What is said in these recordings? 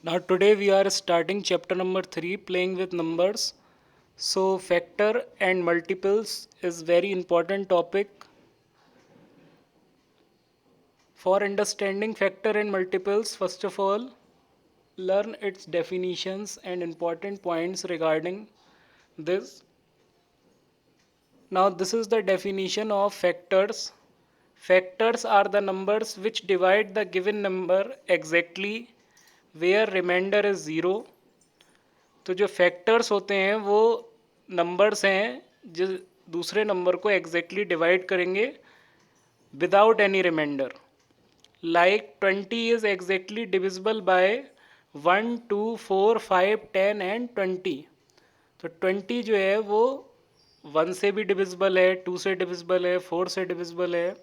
Now today we are starting chapter number 3, playing with numbers. So factor and multiples is very important topic. For understanding factor and multiples, first of all, learn its definitions and important points regarding this. Now this is the definition of factors. Factors are the numbers which divide the given number exactly where remainder is zero. तो जो factors होते हैं वो numbers हैं जो दूसरे नंबर को एग्जैक्टली डिवाइड करेंगे without any reminder. Like 20 is exactly divisible by 1, 2, 4, 5, 10 and 20. तो 20 जो है वो 1 से भी डिविजिबल है, 2 से डिविजिबल है, 4 से डिविजिबल है,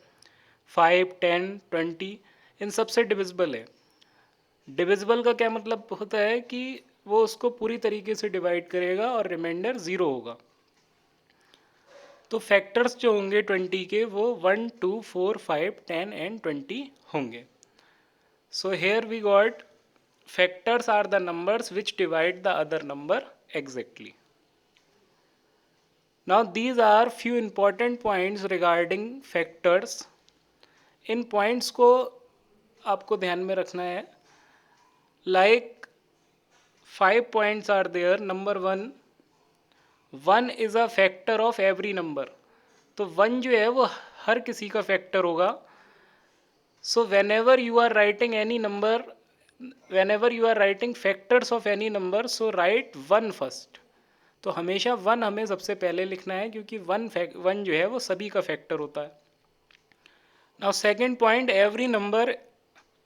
5, 10, 20 इन सब से डिविजिबल है. डिविजिबल का क्या मतलब होता है कि वो उसको पूरी तरीके से डिवाइड करेगा और रिमाइंडर ज़ीरो होगा. तो फैक्टर्स जो होंगे 20 के वो 1, 2, 4, 5, 10 एंड 20 होंगे. So here we got factors are the numbers which divide the other number exactly. Now these are few important points regarding factors. इन पॉइंट्स को आपको ध्यान में रखना है. Like 5 points are there. Number 1, 1 is a factor of every number. तो 1 जो है वो हर किसी का फैक्टर होगा. So whenever you are writing any number, whenever you are writing factors of any number, so write 1 first. तो हमेशा 1 हमें सबसे पहले लिखना है क्योंकि 1 जो है वो सभी का फैक्टर होता है. Now second point, every number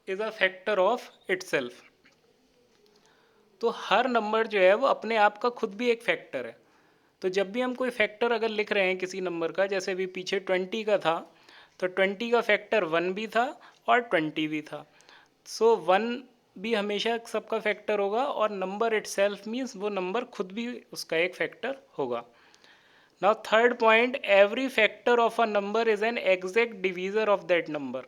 is a factor of itself. तो हर नंबर जो है वो अपने आप का खुद भी एक फैक्टर है. तो जब भी हम कोई फैक्टर अगर लिख रहे हैं किसी नंबर का, जैसे अभी पीछे 20 का था, तो 20 का फैक्टर 1 भी था और 20 भी था. सो 1 भी हमेशा सबका फैक्टर होगा और नंबर इटसेल्फ मीन्स वो नंबर खुद भी उसका एक फैक्टर होगा. Now third point, every factor of a number is an exact divisor of that number.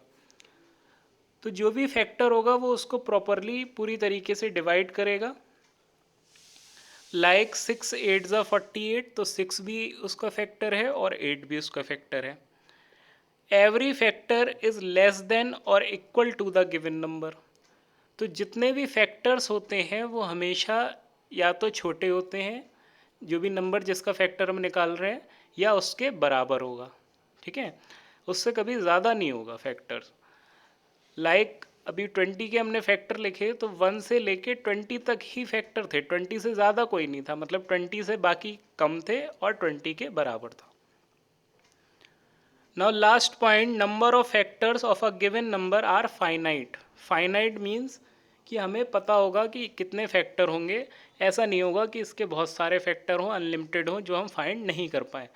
तो जो भी फैक्टर होगा वो उसको प्रॉपरली पूरी तरीके से डिवाइड करेगा. लाइक 6 8 ज़ा 48, तो 6 भी उसका फैक्टर है और 8 भी उसका फैक्टर है. Every factor is less than और equal to the given number. तो जितने भी फैक्टर्स होते हैं वो हमेशा या तो छोटे होते हैं, जो भी नंबर जिसका फैक्टर हम निकाल रहे हैं, या उसके बराबर होगा. ठीक है, उससे कभी ज़्यादा नहीं होगा फैक्टर्स. लाइक अभी 20 के हमने फैक्टर लिखे तो 1 से लेके 20 तक ही फैक्टर थे, 20 से ज़्यादा कोई नहीं था. मतलब 20 से बाकी कम थे और 20 के बराबर था. Now last point, number of factors of a given number are finite. Finite means कि हमें पता होगा कि कितने फैक्टर होंगे. ऐसा नहीं होगा कि इसके बहुत सारे फैक्टर हों, अनलिमिटेड हों, जो हम फाइंड नहीं कर पाए.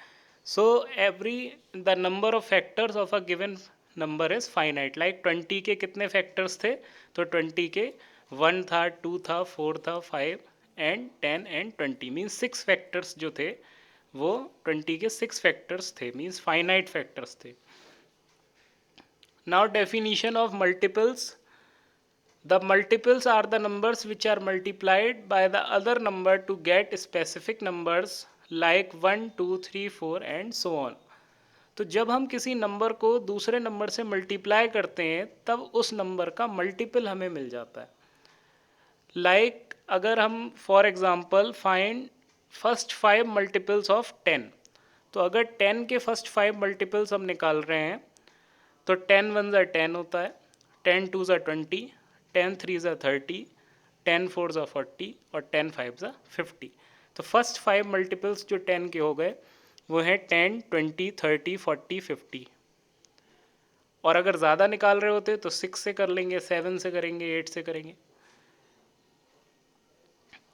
So every the number of factors of a given number is finite. Like 20 के कितने फैक्टर्स थे, तो 20 के 1 था, 2 था, 4 था, 5 एंड 10 एंड 20 मीन्स 6 फैक्टर्स जो थे वो 20 के 6 फैक्टर्स थे, मीन्स फाइनाइट फैक्टर्स थे. Now definition of multiples. The multiples are the numbers which are multiplied by the other number to get specific numbers like 1, 2, 3, 4 and so on. तो जब हम किसी नंबर को दूसरे नंबर से मल्टीप्लाई करते हैं तब उस नंबर का मल्टीपल हमें मिल जाता है. लाइक अगर हम for example find first 5 multiples of 10, तो अगर 10 के फर्स्ट 5 मल्टीपल्स हम निकाल रहे हैं तो 10 1 ज़ा 10 होता है, 10 2 ज़ा 20, 10 3 ज़ा 30, 10 4 ज़ा 40 और 10 5 ज़ा 50. तो फर्स्ट 5 मल्टीपल्स जो 10 के हो गए वो हैं 10 20 30 40 50. और अगर ज़्यादा निकाल रहे होते तो 6 से कर लेंगे, 7 से करेंगे, 8 से करेंगे.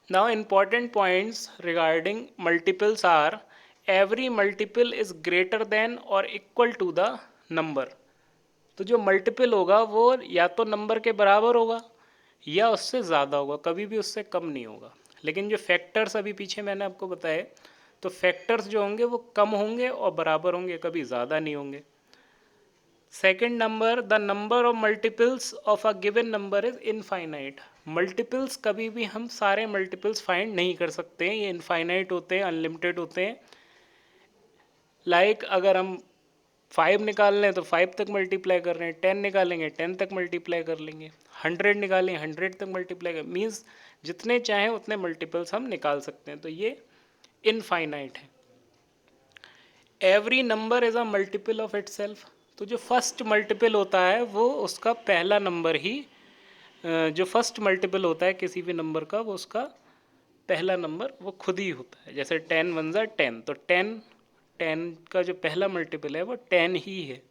Now important points regarding multiples are every multiple is greater than or equal to the number. तो जो मल्टीपल होगा वो या तो नंबर के बराबर होगा या उससे ज़्यादा होगा, कभी भी उससे कम नहीं होगा. लेकिन जो फैक्टर्स अभी पीछे मैंने आपको बताए, तो फैक्टर्स जो होंगे वो कम होंगे और बराबर होंगे, कभी ज़्यादा नहीं होंगे. Second number, the number of multiples of a given number is infinite. Multiples कभी भी हम सारे मल्टीपल्स फाइंड नहीं कर सकते हैं, ये इनफाइनाइट होते हैं, अनलिमिटेड होते हैं। लाइक अगर हम 5 निकाल लें तो 5 तक मल्टीप्लाई कर रहे हैं, 10 निकालेंगे 10 तक मल्टीप्लाई कर लेंगे, 100 निकालें 100 तक मल्टीप्लाई कर, मीन्स जितने चाहें उतने मल्टीपल्स हम निकाल सकते हैं, तो ये इनफाइनाइट है। Every number is a multiple of itself. तो जो फर्स्ट मल्टीपल होता है वो उसका पहला नंबर ही, जो फर्स्ट मल्टीपल होता है किसी भी नंबर का, वो उसका पहला नंबर वो खुद ही होता है। जैसे 10 × 1 = 10, तो 10 का जो पहला मल्टीपल है वो 10 ही है।